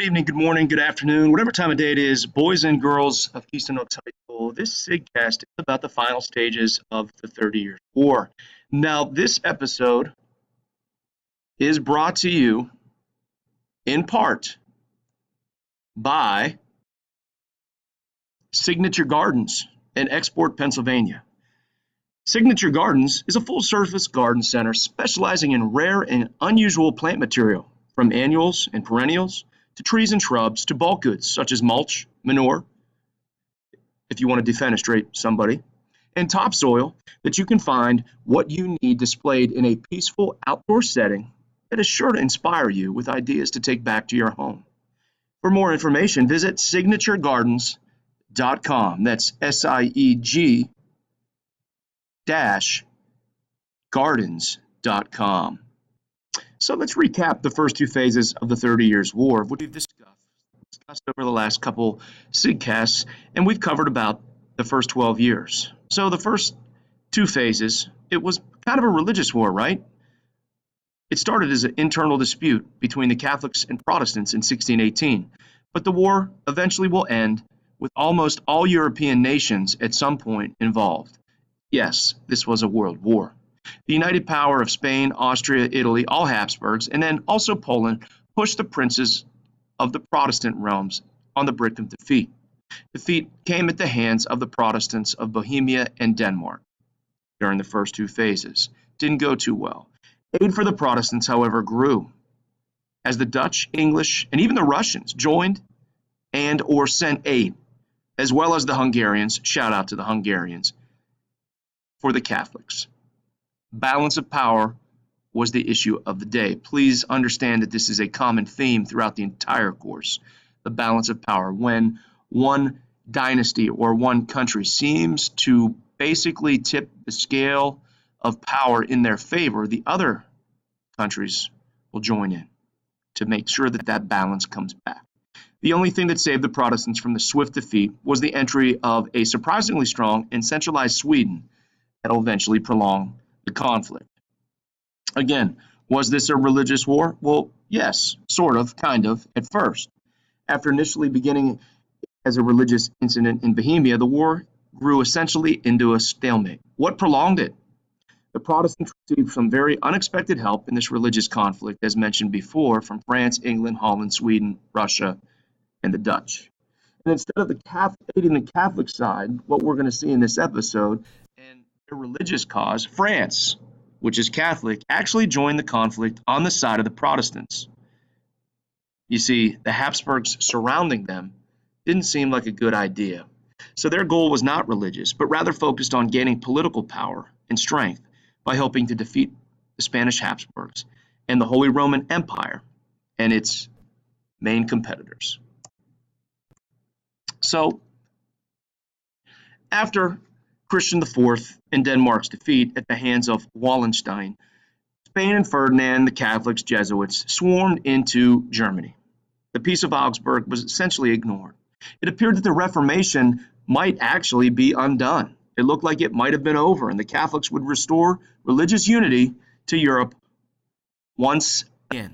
evening, good morning, good afternoon, whatever time of day it is, boys and girls of Keystone Oaks High School. This SIGcast is about the final stages of the 30 Years' War. Now, this episode is brought to you in part by Signature Gardens in Export, Pennsylvania. Signature Gardens is a full-service garden center specializing in rare and unusual plant material, from annuals and perennials to trees and shrubs to bulk goods such as mulch, manure, if you want to defenestrate somebody, and topsoil that you can find what you need displayed in a peaceful outdoor setting that is sure to inspire you with ideas to take back to your home. For more information, visit signaturegardens.com. That's SIEG-gardens.com. So let's recap the first two phases of the 30 Years' War, which we've discussed over the last couple SIGcasts, and we've covered about the first 12 years. So the first two phases, it was kind of a religious war, right? It started as an internal dispute between the Catholics and Protestants in 1618, but the war eventually will end with almost all European nations at some point involved. Yes, this was a world war. The united power of Spain, Austria, Italy, all Habsburgs, and then also Poland pushed the princes of the Protestant realms on the brink of defeat. Defeat came at the hands of the Protestants of Bohemia and Denmark during the first two phases. Didn't go too well. Aid for the Protestants, however, grew as the Dutch, English, and even the Russians joined and or sent aid, as well as the Hungarians, shout out to the Hungarians, for the Catholics. Balance of power was the issue of the day. Please understand that this is a common theme throughout the entire course. The balance of power. When one dynasty or one country seems to basically tip the scale of power in their favor, the other countries will join in to make sure that that balance comes back. The only thing that saved the Protestants from the swift defeat was the entry of a surprisingly strong and centralized Sweden that will eventually prolong the conflict. Again, was this a religious war? Well, yes, sort of, kind of, at first. After initially beginning as a religious incident in Bohemia, the war grew essentially into a stalemate. What prolonged it? The Protestants received some very unexpected help in this religious conflict, as mentioned before, from France, England, Holland, Sweden, Russia, and the Dutch. And instead of aiding the Catholic side, what we're going to see in this episode, and their religious cause, France, which is Catholic, actually joined the conflict on the side of the Protestants. You see, the Habsburgs surrounding them didn't seem like a good idea. So their goal was not religious, but rather focused on gaining political power and strength by helping to defeat the Spanish Habsburgs and the Holy Roman Empire and its main competitors. So, after Christian IV and Denmark's defeat at the hands of Wallenstein, Spain and Ferdinand, the Catholics, Jesuits, swarmed into Germany. The Peace of Augsburg was essentially ignored. It appeared that the Reformation might actually be undone. It looked like it might have been over, and the Catholics would restore religious unity to Europe once again.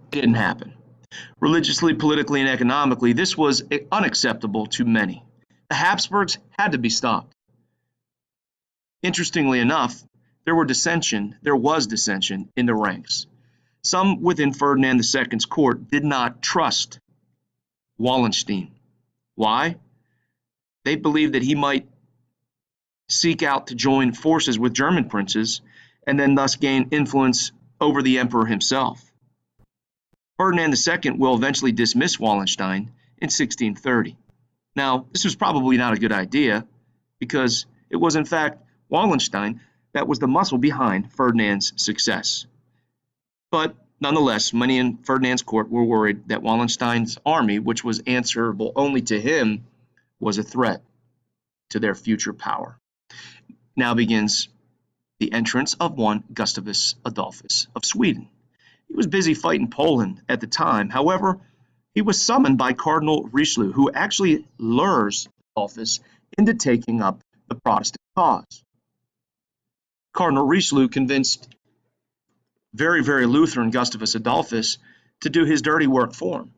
It didn't happen. Religiously, politically, and economically, this was unacceptable to many. The Habsburgs had to be stopped. Interestingly enough, there was dissension in the ranks. Some within Ferdinand II's court did not trust Wallenstein. Why? They believed that he might seek out to join forces with German princes and then thus gain influence over the emperor himself. Ferdinand II will eventually dismiss Wallenstein in 1630. Now, this was probably not a good idea because it was in fact Wallenstein that was the muscle behind Ferdinand's success. But nonetheless, many in Ferdinand's court were worried that Wallenstein's army, which was answerable only to him, was a threat to their future power. Now begins the entrance of one Gustavus Adolphus of Sweden. He was busy fighting Poland at the time. However, he was summoned by Cardinal Richelieu, who actually lures Adolphus into taking up the Protestant cause. Cardinal Richelieu convinced very Lutheran Gustavus Adolphus to do his dirty work for him.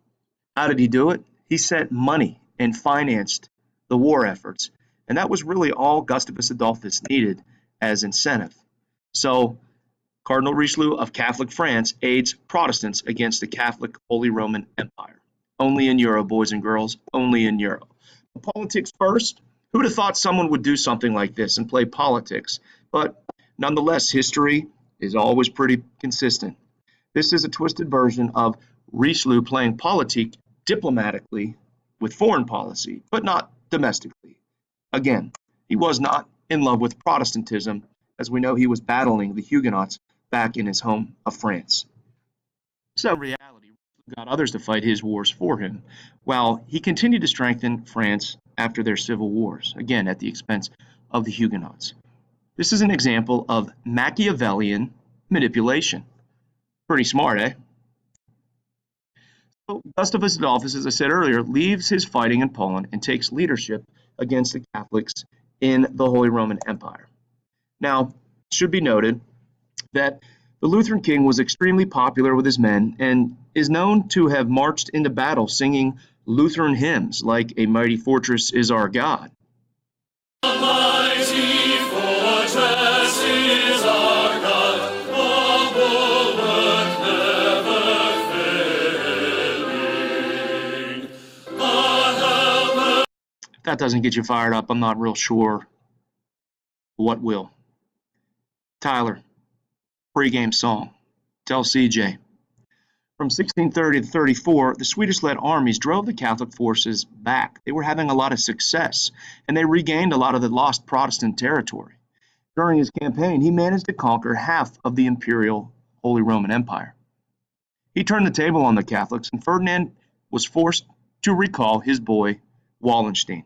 How did he do it? He sent money and financed the war efforts. And that was really all Gustavus Adolphus needed as incentive. So Cardinal Richelieu of Catholic France aids Protestants against the Catholic Holy Roman Empire. Only in Europe, boys and girls, only in Europe. Politics first. Who would have thought someone would do something like this and play politics? But nonetheless, history is always pretty consistent. This is a twisted version of Richelieu playing politique diplomatically with foreign policy, but not domestically. Again, he was not in love with Protestantism, as we know he was battling the Huguenots back in his home of France. So in reality, Richelieu got others to fight his wars for him, while he continued to strengthen France after their civil wars, again at the expense of the Huguenots. This is an example of Machiavellian manipulation. Pretty smart, eh? So Gustavus Adolphus, as I said earlier, leaves his fighting in Poland and takes leadership against the Catholics in the Holy Roman Empire. Now, it should be noted that the Lutheran king was extremely popular with his men and is known to have marched into battle singing Lutheran hymns like "A Mighty Fortress is Our God." A mighty fortress is our God, a bulwark never failing, a helper. If that doesn't get you fired up, I'm not real sure what will. Tyler, pregame song. Tell CJ. From 1630 to 34, the Swedish-led armies drove the Catholic forces back. They were having a lot of success, and they regained a lot of the lost Protestant territory. During his campaign, he managed to conquer half of the imperial Holy Roman Empire. He turned the table on the Catholics, and Ferdinand was forced to recall his boy, Wallenstein.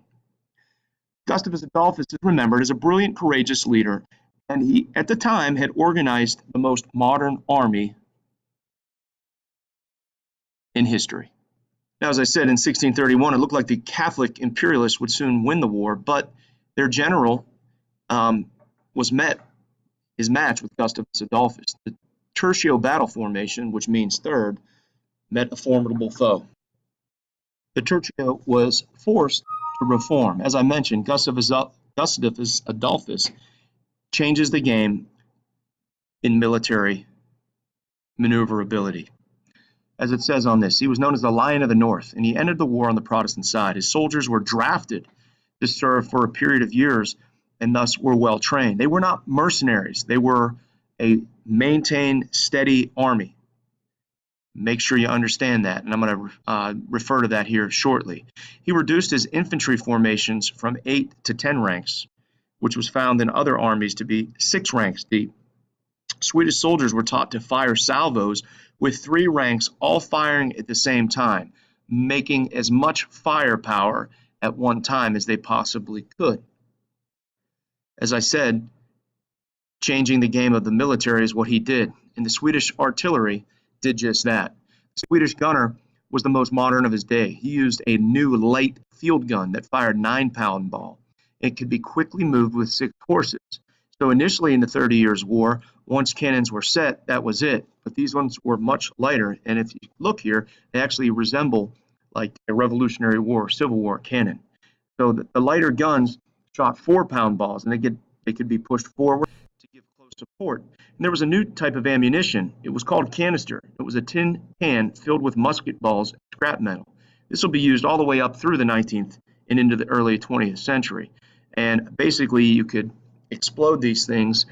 Gustavus Adolphus is remembered as a brilliant, courageous leader, and he, at the time, had organized the most modern army in history. Now, as I said, in 1631, it looked like the Catholic imperialists would soon win the war, but their general his match with Gustavus Adolphus. The tertio battle formation, which means third, met a formidable foe. The tertio was forced to reform. As I mentioned, Gustavus Adolphus changes the game in military maneuverability. As it says on this, he was known as the Lion of the North, and he entered the war on the Protestant side. His soldiers were drafted to serve for a period of years and thus were well trained. They were not mercenaries. They were a maintained, steady army. Make sure you understand that, and I'm going to refer to that here shortly. He reduced his infantry formations from 8 to 10 ranks, which was found in other armies to be 6 ranks deep. Swedish soldiers were taught to fire salvos with 3 ranks all firing at the same time, making as much firepower at one time as they possibly could. As I said, changing the game of the military is what he did, and the Swedish artillery did just that. The Swedish gunner was the most modern of his day. He used a new light field gun that fired 9-pound ball. It could be quickly moved with 6 horses. So initially in the 30 Years' War, once cannons were set, that was it. But these ones were much lighter, and if you look here, they actually resemble like a Revolutionary War, Civil War cannon. So the lighter guns shot 4-pound balls, and they could be pushed forward to give close support. And there was a new type of ammunition. It was called canister. It was a tin can filled with musket balls and scrap metal. This will be used all the way up through the 19th and into the early 20th century. And basically, you could explode these things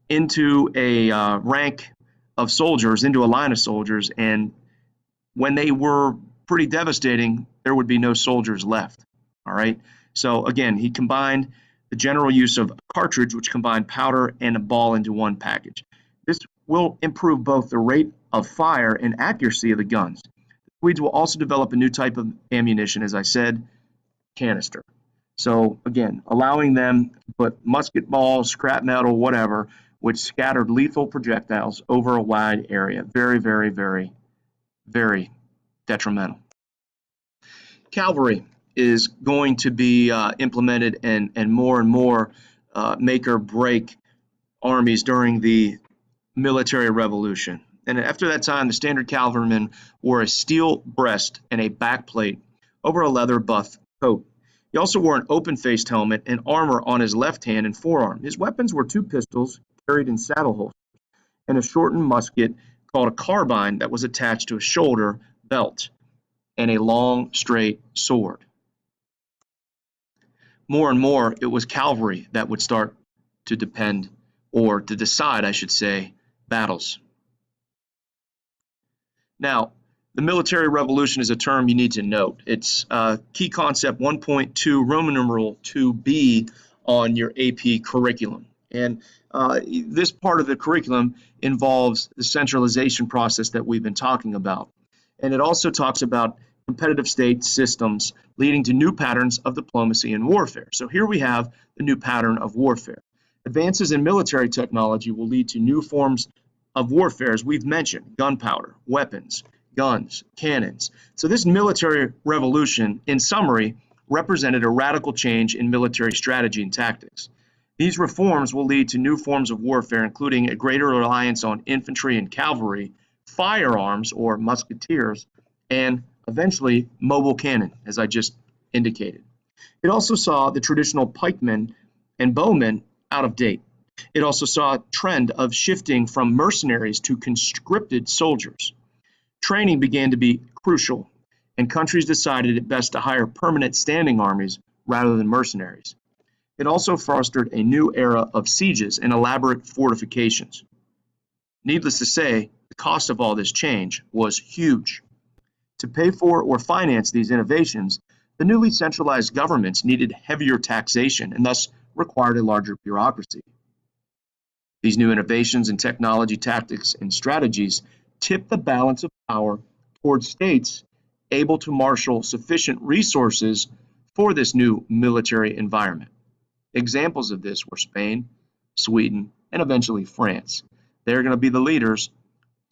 into a rank of soldiers, into a line of soldiers, and when they were pretty devastating, there would be no soldiers left. All right. So again, he combined the general use of a cartridge, which combined powder and a ball into one package. This will improve both the rate of fire and accuracy of the guns. The Swedes will also develop a new type of ammunition, as I said, canister. So again, allowing them to put musket balls, scrap metal, whatever, which scattered lethal projectiles over a wide area. Very, very, very, very detrimental. Cavalry is going to be implemented and more make or break armies during the military revolution. And after that time, the standard cavalryman wore a steel breast and a backplate over a leather buff coat. He also wore an open-faced helmet and armor on his left hand and forearm. His weapons were 2 pistols carried in saddle holsters and a shortened musket called a carbine that was attached to a shoulder belt, and a long, straight sword. More and more, it was cavalry that would start to depend, or to decide, I should say, battles. Now, the military revolution is a term you need to note. It's key concept 1.2 Roman numeral 2b on your AP curriculum. And this part of the curriculum involves the centralization process that we've been talking about. And it also talks about competitive state systems leading to new patterns of diplomacy and warfare. So here we have the new pattern of warfare. Advances in military technology will lead to new forms of warfare, as we've mentioned: gunpowder, weapons, guns, cannons. So this military revolution, in summary, represented a radical change in military strategy and tactics. These reforms will lead to new forms of warfare, including a greater reliance on infantry and cavalry, firearms or musketeers, and eventually mobile cannon, as I just indicated. It also saw the traditional pikemen and bowmen out of date. It also saw a trend of shifting from mercenaries to conscripted soldiers. Training began to be crucial, and countries decided it best to hire permanent standing armies rather than mercenaries. It also fostered a new era of sieges and elaborate fortifications. Needless to say, the cost of all this change was huge. To pay for or finance these innovations, the newly centralized governments needed heavier taxation and thus required a larger bureaucracy. These new innovations in technology, tactics, and strategies tipped the balance of power towards states able to marshal sufficient resources for this new military environment. Examples of this were Spain, Sweden, and eventually France. They're going to be the leaders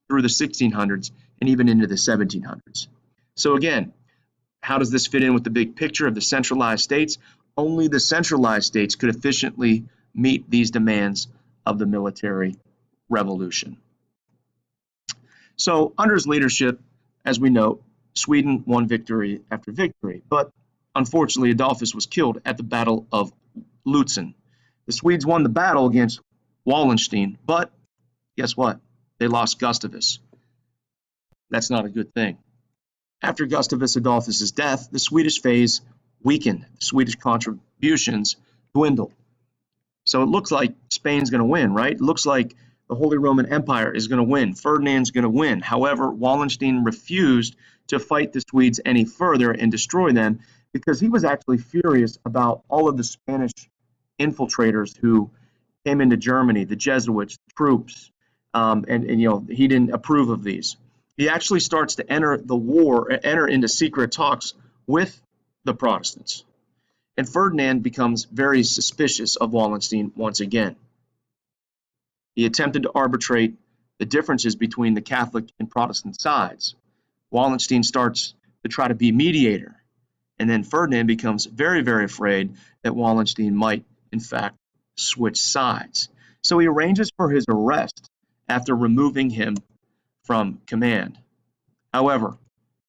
through the 1600s and even into the 1700s. So again, how does this fit in with the big picture of the centralized states? Only the centralized states could efficiently meet these demands of the military revolution. So under his leadership, as we know, Sweden won victory after victory, but unfortunately Adolphus was killed at the Battle of Lutzen. The Swedes won the battle against Wallenstein, but guess what? They lost Gustavus. That's not a good thing. After Gustavus Adolphus's death, the Swedish phase weakened. The Swedish contributions dwindled. So it looks like Spain's going to win, right? It looks like the Holy Roman Empire is going to win. Ferdinand's going to win. However, Wallenstein refused to fight the Swedes any further and destroy them because he was actually furious about all of the Spanish infiltrators who came into Germany, the Jesuits, the troops, and he didn't approve of these. He actually starts to enter into secret talks with the Protestants. And Ferdinand becomes very suspicious of Wallenstein once again. He attempted to arbitrate the differences between the Catholic and Protestant sides. Wallenstein starts to try to be mediator, and then Ferdinand becomes very, very afraid that Wallenstein might, in fact, switch sides. So he arranges for his arrest after removing him from command. However,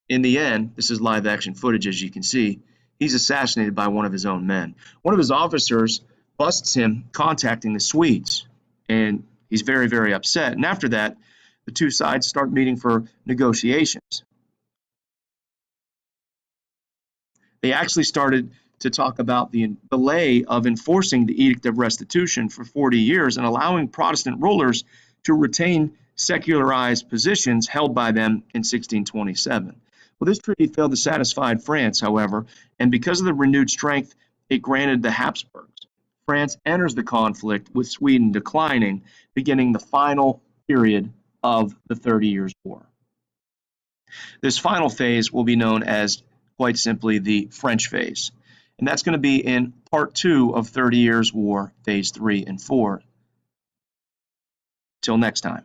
in the end, this is live action footage, as you can see, he's assassinated by one of his own men. One of his officers busts him contacting the Swedes, and he's very, very upset. And after that, the two sides start meeting for negotiations. They actually started to talk about the delay of enforcing the Edict of Restitution for 40 years and allowing Protestant rulers to retain secularized positions held by them in 1627. Well, this treaty failed to satisfy France, however, and because of the renewed strength it granted the Habsburgs, France enters the conflict with Sweden declining, beginning the final period of the 30 Years' War. This final phase will be known as, quite simply, the French phase, and that's going to be in part 2 of 30 Years' War, phase 3 and 4. Till next time.